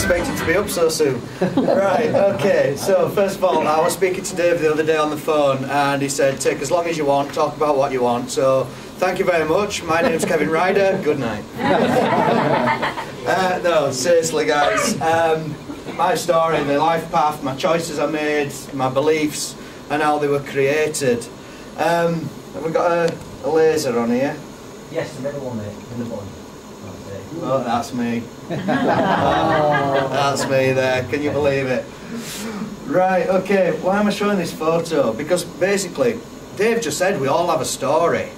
expecting to be up so soon. Right, okay, so first of all, I was speaking to Dave the other day on the phone and he said, take as long as you want, talk about what you want. So, thank you very much. My name's Kev Rider. Good night. No, seriously guys, my story, the life path, my choices I made, my beliefs and how they were created. Have we got a laser on here? Yes, the middle one there, in the bottom. Oh, that's me. Oh, that's me there. Can you believe it? Right, okay, why am I showing this photo? Because basically, Dave just said we all have a story,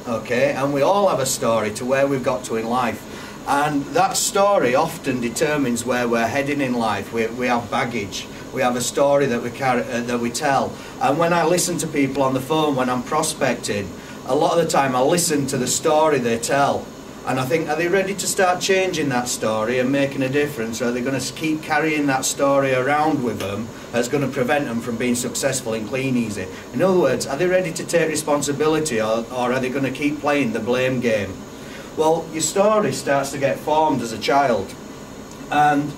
okay? And we all have a story to where we've got to in life. And that story often determines where we're heading in life. We have baggage. We have a story that we carry, that we tell. And when I listen to people on the phone, when I'm prospecting, a lot of the time I listen to the story they tell. And I think, are they ready to start changing that story and making a difference? Or are they going to keep carrying that story around with them that's going to prevent them from being successful in Clean Easy? In other words, are they ready to take responsibility, or are they going to keep playing the blame game? Well, your story starts to get formed as a child. And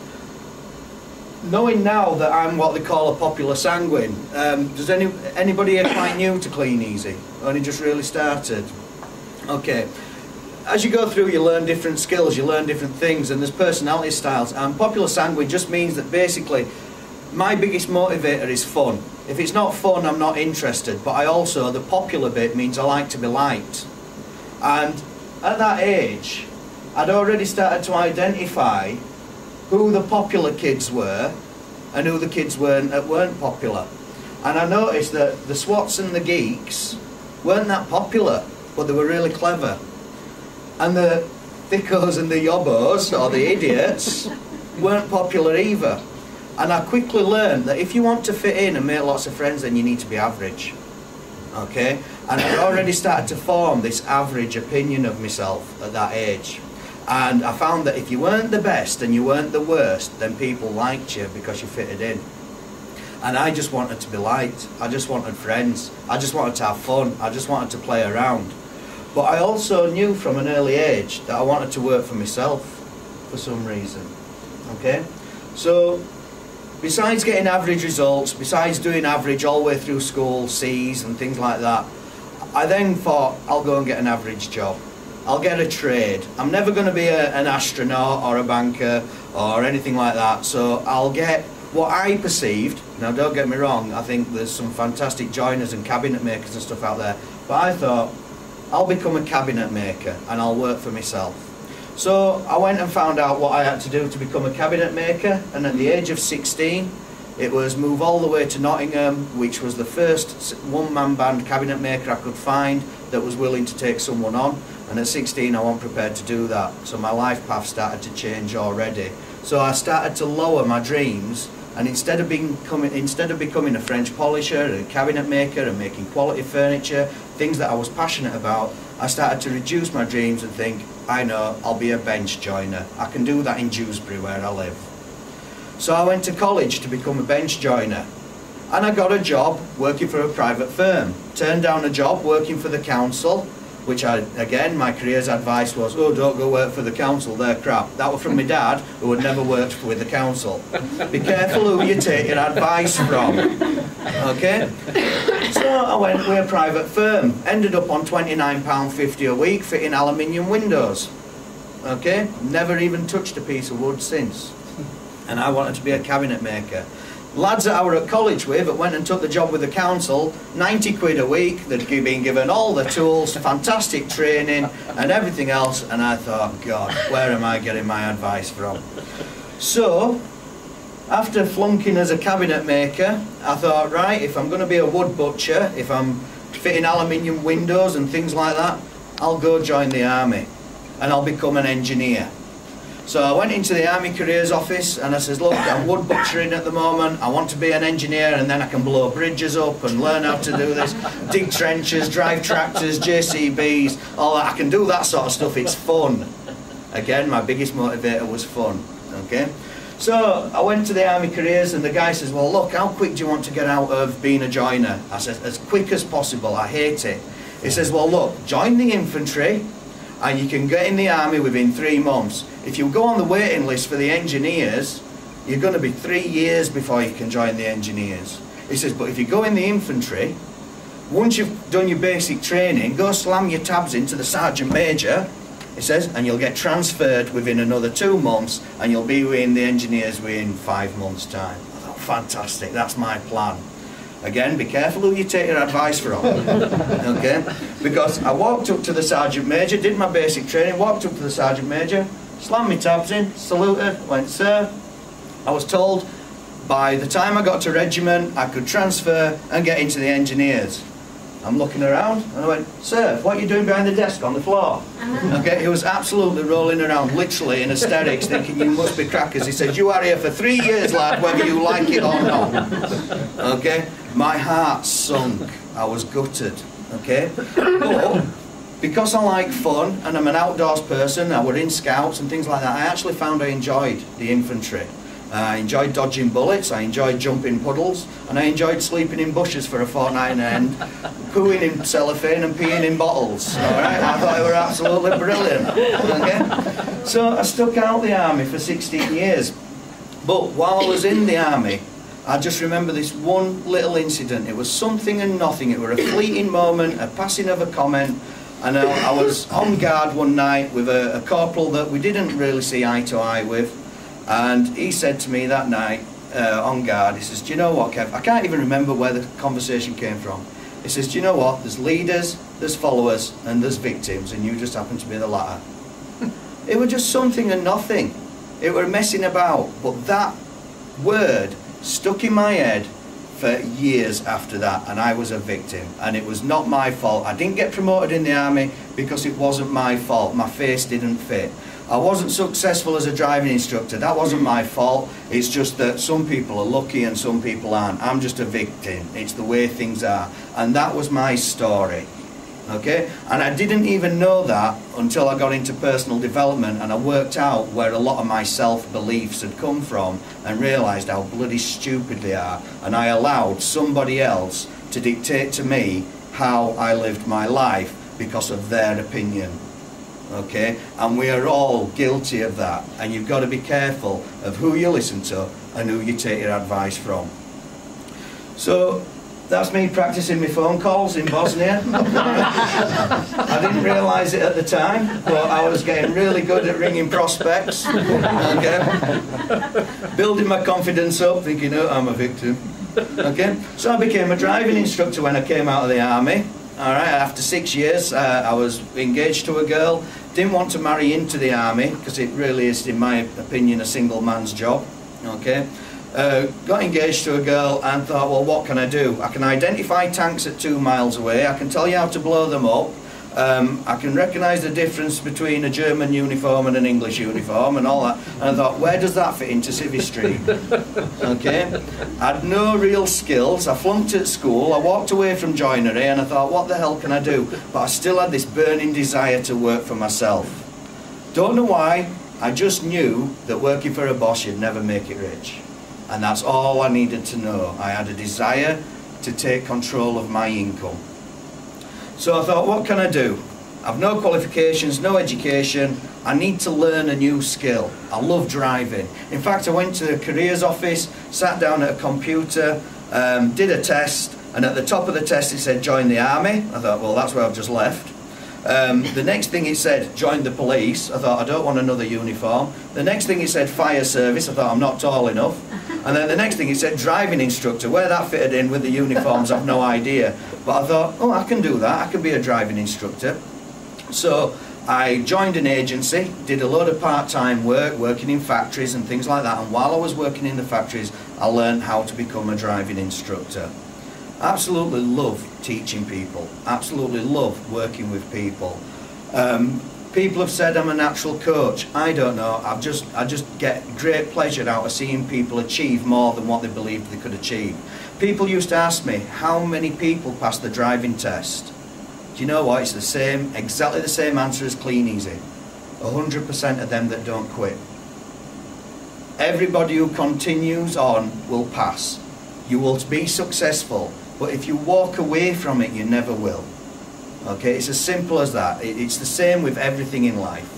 knowing now that I'm what they call a popular sanguine, does anybody here quite new to Clean Easy? Only just really started? Okay. As you go through, you learn different skills, you learn different things, and there's personality styles. And popular sanguine just means that basically my biggest motivator is fun. If it's not fun, I'm not interested. But I also, the popular bit means I like to be liked. And at that age, I'd already started to identify who the popular kids were and who the kids weren't that weren't popular. And I noticed that the swats and the geeks weren't that popular, but they were really clever. And the thickos and the yobbos, or the idiots, weren't popular either. And I quickly learned that if you want to fit in and make lots of friends, then you need to be average. Okay? And I already started to form this average opinion of myself at that age. And I found that if you weren't the best and you weren't the worst, then people liked you because you fitted in. And I just wanted to be liked. I just wanted friends. I just wanted to have fun. I just wanted to play around. But I also knew from an early age that I wanted to work for myself for some reason. Okay? So, besides getting average results, besides doing average all the way through school, C's and things like that, I then thought, I'll go and get an average job. I'll get a trade. I'm never going to be an astronaut or a banker or anything like that, so I'll get what I perceived. Now don't get me wrong, I think there's some fantastic joiners and cabinet makers and stuff out there, but I thought, I'll become a cabinet maker and I'll work for myself. So I went and found out what I had to do to become a cabinet maker, and at the age of 16 it was move all the way to Nottingham, which was the first one-man band cabinet maker I could find that was willing to take someone on, and at 16 I wasn't prepared to do that, so my life path started to change already. So I started to lower my dreams, and instead of becoming a French polisher and a cabinet maker and making quality furniture, things that I was passionate about, I started to reduce my dreams and think, I know, I'll be a bench joiner. I can do that in Dewsbury where I live. So I went to college to become a bench joiner, and I got a job working for a private firm. Turned down a job working for the council, which again, my career's advice was, oh, don't go work for the council, they're crap. That was from my dad, who had never worked with the council. Be careful who you take your advice from, okay? So I went with a private firm, ended up on £29.50 a week fitting aluminium windows, okay? Never even touched a piece of wood since. And I wanted to be a cabinet maker. Lads that I were at college with that went and took the job with the council, 90 quid a week, they'd been given all the tools, fantastic training and everything else, and I thought, God, where am I getting my advice from? So, after flunking as a cabinet maker, I thought, right, if I'm going to be a wood butcher, if I'm fitting aluminium windows and things like that, I'll go join the army and I'll become an engineer. So I went into the Army Careers Office and I says, look, I'm wood butchering at the moment, I want to be an engineer and then I can blow bridges up and learn how to do this, dig trenches, drive tractors, JCBs, all that. I can do that sort of stuff, it's fun. Again, my biggest motivator was fun, okay? So I went to the Army Careers and the guy says, well look, how quick do you want to get out of being a joiner? I said, as quick as possible, I hate it. He says, well look, join the infantry and you can get in the army within 3 months. If you go on the waiting list for the engineers, you're going to be 3 years before you can join the engineers. He says, but if you go in the infantry, once you've done your basic training, go slam your tabs into the sergeant major, he says, and you'll get transferred within another 2 months, and you'll be in the engineers within 5 months' time. I thought, fantastic, that's my plan. Again, be careful who you take your advice from. Okay? Because I walked up to the sergeant major, did my basic training, walked up to the sergeant major, slammed my tabs in, saluted, went, sir, I was told by the time I got to regiment I could transfer and get into the engineers. I'm looking around and I went, sir, what are you doing behind the desk on the floor? Okay, he was absolutely rolling around, literally in hysterics, thinking you must be crackers. He said, you are here for 3 years, lad, whether you like it or not. Okay, my heart sunk. I was gutted. Okay, but because I like fun and I'm an outdoors person, I were in scouts and things like that, I actually found I enjoyed the infantry. I enjoyed dodging bullets, I enjoyed jumping puddles, and I enjoyed sleeping in bushes for a fortnight and end, pooing in cellophane and peeing in bottles. Alright, I thought they were absolutely brilliant. Okay? So I stuck out the army for 16 years. But while I was in the army, I just remember this one little incident. It was something and nothing. It was a fleeting moment, a passing of a comment. And I was on guard one night with a corporal that we didn't really see eye to eye with. And he said to me that night, on guard, he says, do you know what, Kev? I can't even remember where the conversation came from. He says, do you know what? There's leaders, there's followers, and there's victims, and you just happen to be the latter. It was just something and nothing. It were messing about. But that word stuck in my head for years after that, and I was a victim. And it was not my fault. I didn't get promoted in the army because it wasn't my fault. My face didn't fit. I wasn't successful as a driving instructor. That wasn't my fault. It's just that some people are lucky and some people aren't. I'm just a victim. It's the way things are. And that was my story. Okay? And I didn't even know that until I got into personal development and I worked out where a lot of my self-beliefs had come from and realised how bloody stupid they are. And I allowed somebody else to dictate to me how I lived my life because of their opinion. Okay, and we are all guilty of that, and you've got to be careful of who you listen to and who you take your advice from. So that's me practicing my phone calls in Bosnia. I didn't realise it at the time, but I was getting really good at ringing prospects. Okay, building my confidence up, thinking, oh, I'm a victim. Okay, so I became a driving instructor when I came out of the army. All right, after 6 years, I was engaged to a girl. Didn't want to marry into the army because it really is, in my opinion, a single man's job. Okay, got engaged to a girl and thought, well, what can I do? I can identify tanks at 2 miles away. I can tell you how to blow them up. I can recognise the difference between a German uniform and an English uniform and all that. And I thought, where does that fit into Civvy Street? Okay, I had no real skills. I flunked at school. I walked away from joinery and I thought, what the hell can I do? But I still had this burning desire to work for myself. Don't know why. I just knew that working for a boss, you'd never make it rich. And that's all I needed to know. I had a desire to take control of my income. So I thought, what can I do? I've no qualifications, no education. I need to learn a new skill. I love driving. In fact, I went to the careers office, sat down at a computer, did a test, and at the top of the test it said join the army. I thought, well, that's where I've just left. The next thing it said join the police. I thought, I don't want another uniform. The next thing it said fire service. I thought, I'm not tall enough. And then the next thing it said driving instructor. Where that fitted in with the uniforms, I've no idea. But I thought, oh, I can do that. I can be a driving instructor. So I joined an agency, did a load of part-time work, working in factories and things like that. And while I was working in the factories, I learned how to become a driving instructor. Absolutely love teaching people. Absolutely love working with people. People have said I'm a natural coach. I don't know. I just get great pleasure out of seeing people achieve more than what they believed they could achieve. People used to ask me, how many people pass the driving test? Do you know what? It's the same, exactly the same answer as clean easy. 100% of them that don't quit. Everybody who continues on will pass. You will be successful, but if you walk away from it, you never will. Okay, it's as simple as that. It's the same with everything in life.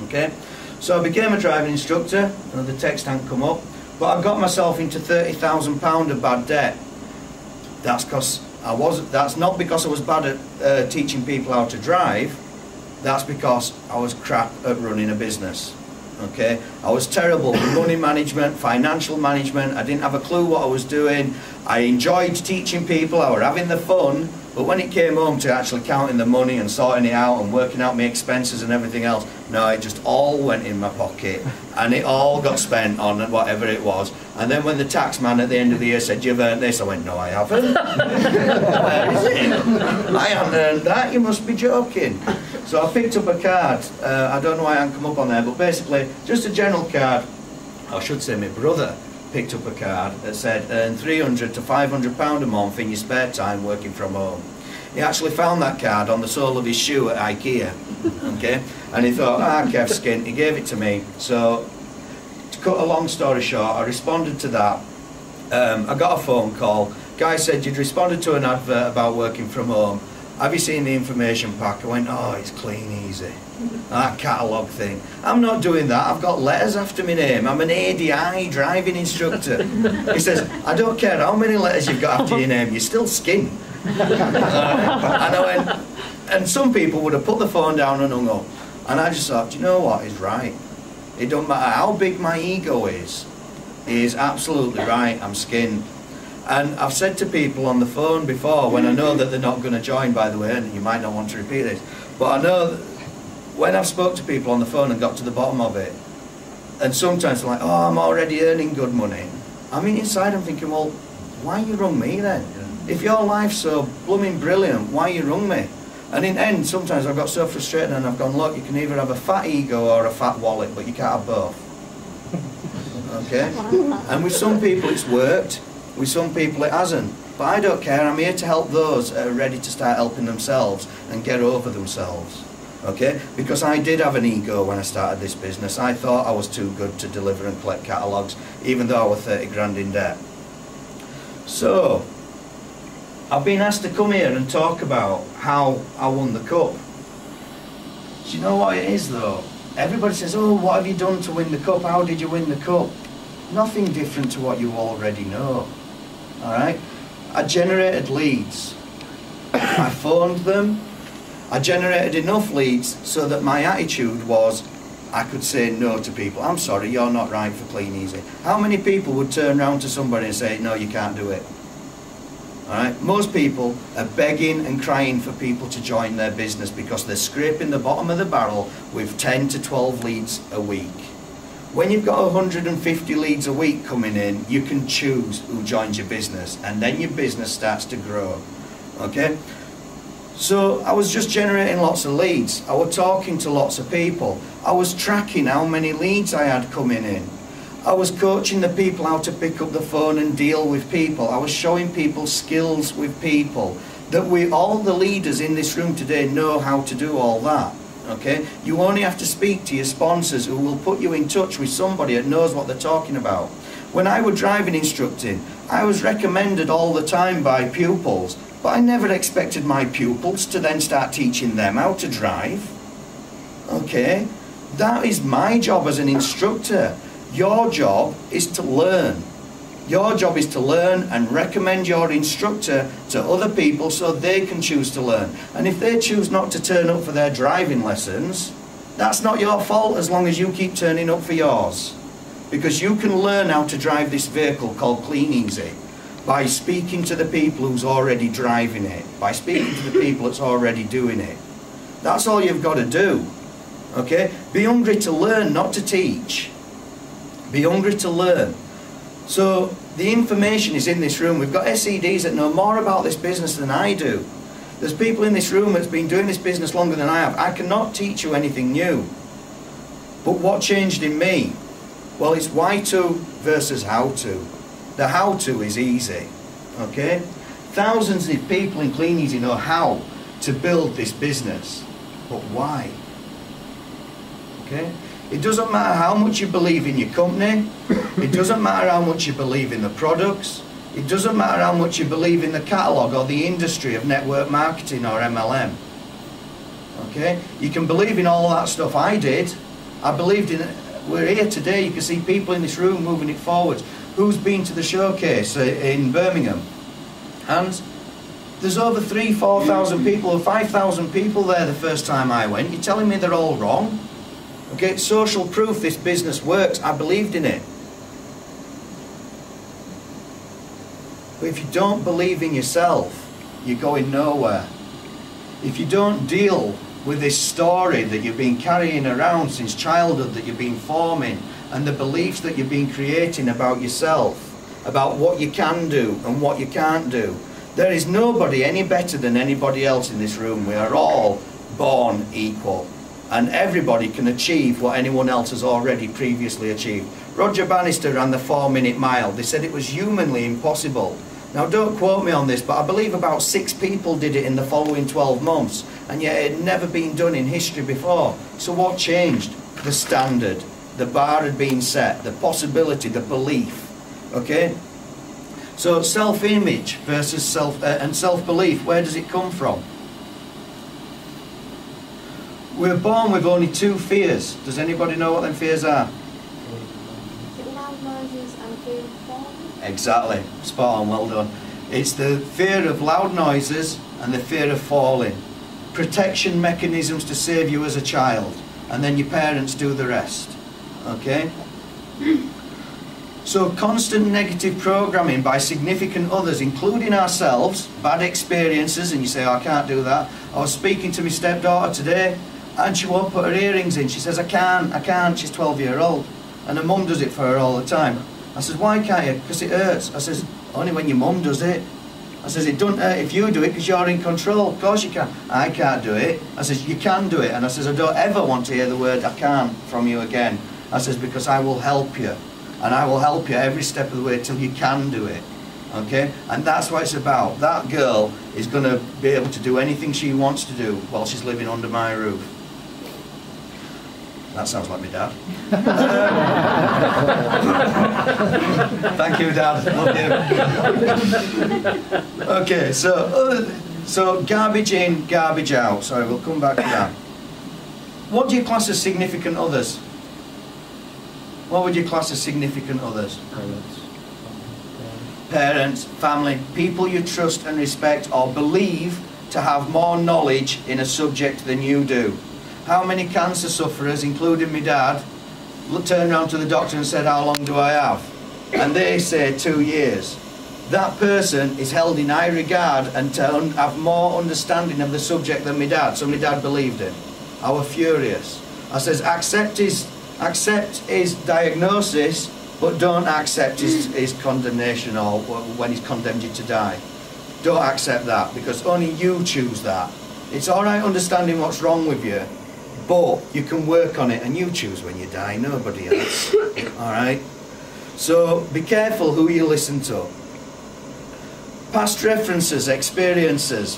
Okay, So I became a driving instructor, and the text hadn't come up, but I got myself into £30,000 of bad debt. That's because that's not because I was bad at teaching people how to drive. That's because I was crap at running a business. Okay, I was terrible with money management, financial management. I didn't have a clue what I was doing. I enjoyed teaching people. I was having the fun, but when it came home to actually counting the money and sorting it out and working out my expenses and everything else, no, it just all went in my pocket and it all got spent on whatever it was. And then when the tax man at the end of the year said, "You've earned this," I went, "No, I haven't." "Where is it?" "I haven't earned that, you must be joking." So I picked up a card, I don't know why I haven't come up on there, but basically just a general card. I should say my brother picked up a card that said earn £300 to £500 a month in your spare time working from home. He actually found that card on the sole of his shoe at IKEA, okay? And he thought, Kev skint, he gave it to me. So to cut a long story short, I responded to that. I got a phone call. Guy said, "You'd responded to an advert about working from home. Have you seen the information pack?" I went, "Oh, it's clean easy. That catalogue thing. I'm not doing that. I've got letters after my name. I'm an ADI driving instructor." He says, "I don't care how many letters you've got after your name, you're still skin." And I went, and some people would have put the phone down and hung up. And I just thought, do you know what? He's right. It don't matter how big my ego is. He is absolutely right. I'm skinned. And I've said to people on the phone before, when I know that they're not going to join, by the way, and you might not want to repeat this, but I know that when I've spoke to people on the phone and got to the bottom of it, and sometimes they're like, "Oh, I'm already earning good money." I mean, inside I'm thinking, well, why you rung me then? If your life's so blooming brilliant, why you rung me? And in the end, sometimes I've got so frustrated and I've gone, look, you can either have a fat ego or a fat wallet, but you can't have both. Okay? And with some people it's worked. With some people it hasn't. But I don't care. I'm here to help those that are ready to start helping themselves and get over themselves. Okay? Because I did have an ego when I started this business. I thought I was too good to deliver and collect catalogues, even though I was 30 grand in debt. So, I've been asked to come here and talk about how I won the cup. Do you know what it is though? Everybody says, "Oh, what have you done to win the cup? How did you win the cup?" Nothing different to what you already know. Alright? I generated leads. I phoned them. I generated enough leads so that my attitude was I could say no to people. "I'm sorry, you're not right for Clean Easy." How many people would turn around to somebody and say, "No, you can't do it"? Alright? Most people are begging and crying for people to join their business because they're scraping the bottom of the barrel with 10 to 12 leads a week. When you've got 150 leads a week coming in, you can choose who joins your business, and then your business starts to grow. Okay? So I was just generating lots of leads. I was talking to lots of people. I was tracking how many leads I had coming in. I was coaching the people how to pick up the phone and deal with people. I was showing people skills with people. That all the leaders in this room today know how to do all that. Okay? You only have to speak to your sponsors who will put you in touch with somebody that knows what they're talking about. When I was driving instructing, I was recommended all the time by pupils, but I never expected my pupils to then start teaching them how to drive. Okay? That is my job as an instructor. Your job is to learn. Your job is to learn and recommend your instructor to other people so they can choose to learn. And if they choose not to turn up for their driving lessons, that's not your fault as long as you keep turning up for yours. Because you can learn how to drive this vehicle called Clean Easy by speaking to the people who's already driving it, by speaking to the people that's already doing it. That's all you've got to do. Okay? Be hungry to learn, not to teach. Be hungry to learn. So the information is in this room. We've got SEDs that know more about this business than I do. There's people in this room that's been doing this business longer than I have. I cannot teach you anything new. But what changed in me? Well, it's why to versus how to. The how to is easy. Okay? Thousands of people in Clean Easy know how to build this business. But why? Okay? It doesn't matter how much you believe in your company. It doesn't matter how much you believe in the products. It doesn't matter how much you believe in the catalogue or the industry of network marketing or MLM. Okay? You can believe in all that stuff. I did. I believed in it. We're here today, you can see people in this room moving it forward. Who's been to the showcase in Birmingham? And there's over 3,000-4,000 people, or 5,000 people there the first time I went. You're telling me they're all wrong? Okay, social proof this business works. I believed in it. But if you don't believe in yourself, you're going nowhere. If you don't deal with this story that you've been carrying around since childhood, that you've been forming, and the beliefs that you've been creating about yourself, about what you can do and what you can't do, there is nobody any better than anybody else in this room. We are all born equal, and everybody can achieve what anyone else has already previously achieved. Roger Bannister ran the 4-minute mile. They said it was humanly impossible. Now don't quote me on this, but I believe about 6 people did it in the following 12 months, and yet it had never been done in history before. So what changed? The standard. The bar had been set, the possibility, the belief. Okay? So self-image versus self-belief, where does it come from? We're born with only 2 fears. Does anybody know what them fears are? Loud noises and fear of falling. Exactly, spot on, well done. It's the fear of loud noises and the fear of falling. Protection mechanisms to save you as a child, and then your parents do the rest. Okay? So constant negative programming by significant others, including ourselves, bad experiences, and you say, oh, I can't do that. I was speaking to my stepdaughter today, and she won't put her earrings in. She says, I can't, she's 12-year-old. And her mum does it for her all the time. I says, why can't you? Because it hurts. I says, only when your mum does it. I says, it doesn't hurt if you do it because you're in control. Of course you can. I can't do it. I says, you can do it. And I says, I don't ever want to hear the word I can't from you again. I says, because I will help you. And I will help you every step of the way till you can do it. Okay? And that's what it's about. That girl is going to be able to do anything she wants to do while she's living under my roof. That sounds like my dad. Thank you, Dad. Love you. Okay, so garbage in, garbage out. Sorry, we'll come back to that. What do you class as significant others? What would you class as significant others? Parents, family, people you trust and respect or believe to have more knowledge in a subject than you do. How many cancer sufferers, including my dad, turned around to the doctor and said, how long do I have? And they say 2 years. That person is held in high regard and to have more understanding of the subject than my dad. So my dad believed him. I was furious. I says, accept his diagnosis, but don't accept his condemnation or when he's condemned you to die. Don't accept that, because only you choose that. It's all right understanding what's wrong with you, but you can work on it and you choose when you die, nobody else. All right? So be careful who you listen to. Past references, experiences.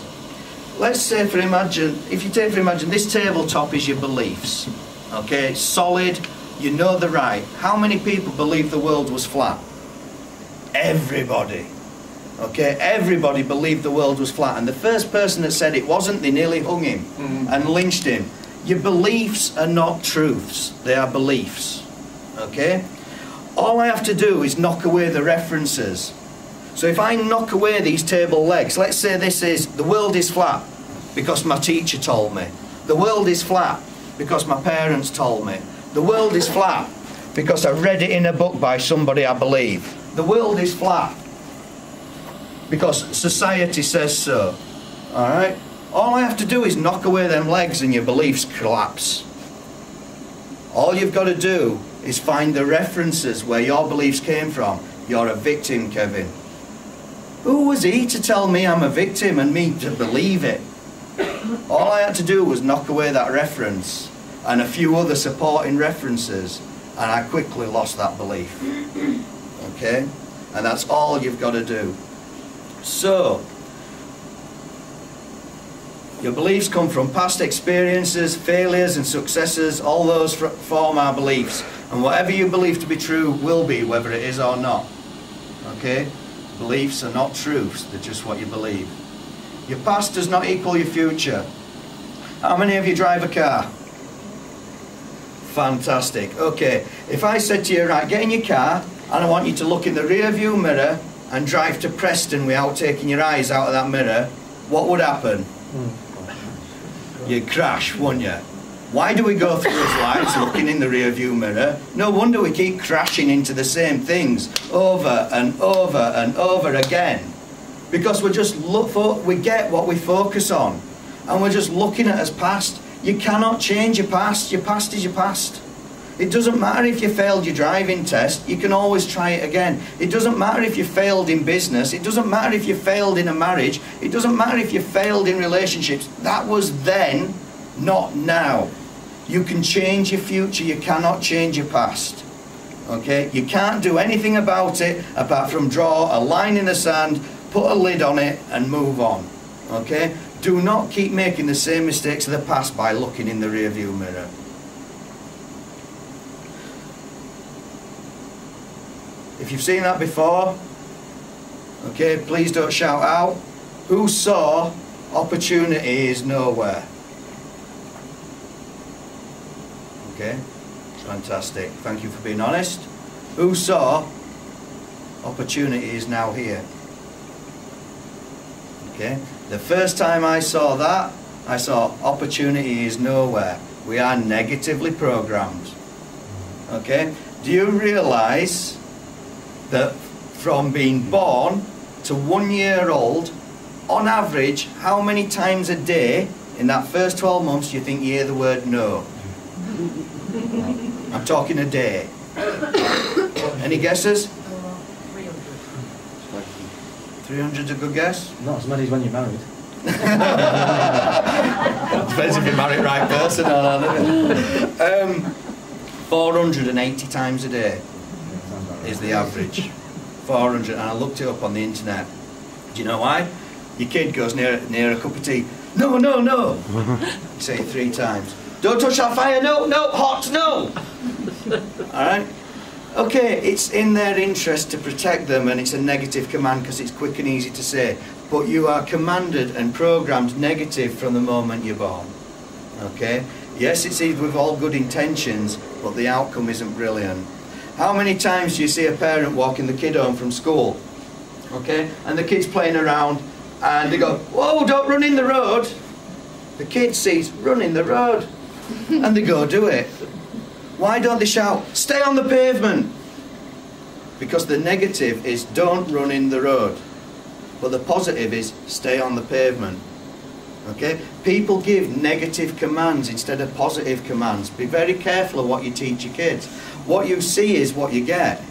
Let's say if you take for imagine, this tabletop is your beliefs. Okay, it's solid, you know they're right. How many people believe the world was flat? Everybody. Okay, everybody believed the world was flat, and the first person that said it wasn't, they nearly hung him and lynched him. Your beliefs are not truths, they are beliefs. Okay? All I have to do is knock away the references. So if I knock away these table legs, let's say this is, the world is flat because my teacher told me. The world is flat because my parents told me. The world is flat because I read it in a book by somebody I believe. The world is flat because society says so. Alright? All I have to do is knock away them legs and your beliefs collapse. All you've got to do is find the references where your beliefs came from. You're a victim, Kevin. Who was he to tell me I'm a victim and me to believe it? All I had to do was knock away that reference and a few other supporting references, and I quickly lost that belief. Okay? And that's all you've got to do. So, your beliefs come from past experiences, failures and successes. All those form our beliefs. And whatever you believe to be true will be, whether it is or not. Okay? Beliefs are not truths, they're just what you believe. Your past does not equal your future. How many of you drive a car? Fantastic. Okay, if I said to you, right, get in your car and I want you to look in the rear view mirror and drive to Preston without taking your eyes out of that mirror, what would happen? You'd crash, wouldn't you? Why do we go through those lives looking in the rear view mirror? No wonder we keep crashing into the same things over and over and over again. Because we get what we focus on. And we're just looking at us past. You cannot change your past. Your past is your past. It doesn't matter if you failed your driving test, you can always try it again. It doesn't matter if you failed in business, it doesn't matter if you failed in a marriage, it doesn't matter if you failed in relationships. That was then, not now. You can change your future, you cannot change your past. Okay? You can't do anything about it apart from draw a line in the sand, put a lid on it and move on. Okay? Do not keep making the same mistakes of the past by looking in the rear view mirror. If you've seen that before, okay, please don't shout out. Who saw opportunity is nowhere? Okay, fantastic. Thank you for being honest. Who saw opportunity is now here? Okay, the first time I saw that, I saw opportunity is nowhere. We are negatively programmed. Okay, do you realise that from being born to 1 year old, on average, how many times a day in that first 12 months do you think you hear the word no? I'm talking a day. Any guesses? 300's a good guess? Not as many as when you're married. Depends if you marry the right person or not. 480 times a day is the average. 400, and I looked it up on the internet. Do you know why? Your kid goes near a cup of tea. No, no, no. You say it 3 times. Don't touch that fire. No, no, hot, no. All right. Okay, it's in their interest to protect them, and it's a negative command because it's quick and easy to say. But you are commanded and programmed negative from the moment you're born. Okay. Yes, it's with all good intentions, but the outcome isn't brilliant. How many times do you see a parent walking the kid home from school? Okay, and the kid's playing around, and they go, "Whoa, don't run in the road." The kid sees, "Run in the road," and they go do it. Why don't they shout, "Stay on the pavement"? Because the negative is don't run in the road, but the positive is stay on the pavement. Okay? People give negative commands instead of positive commands. Be very careful of what you teach your kids. What you see is what you get.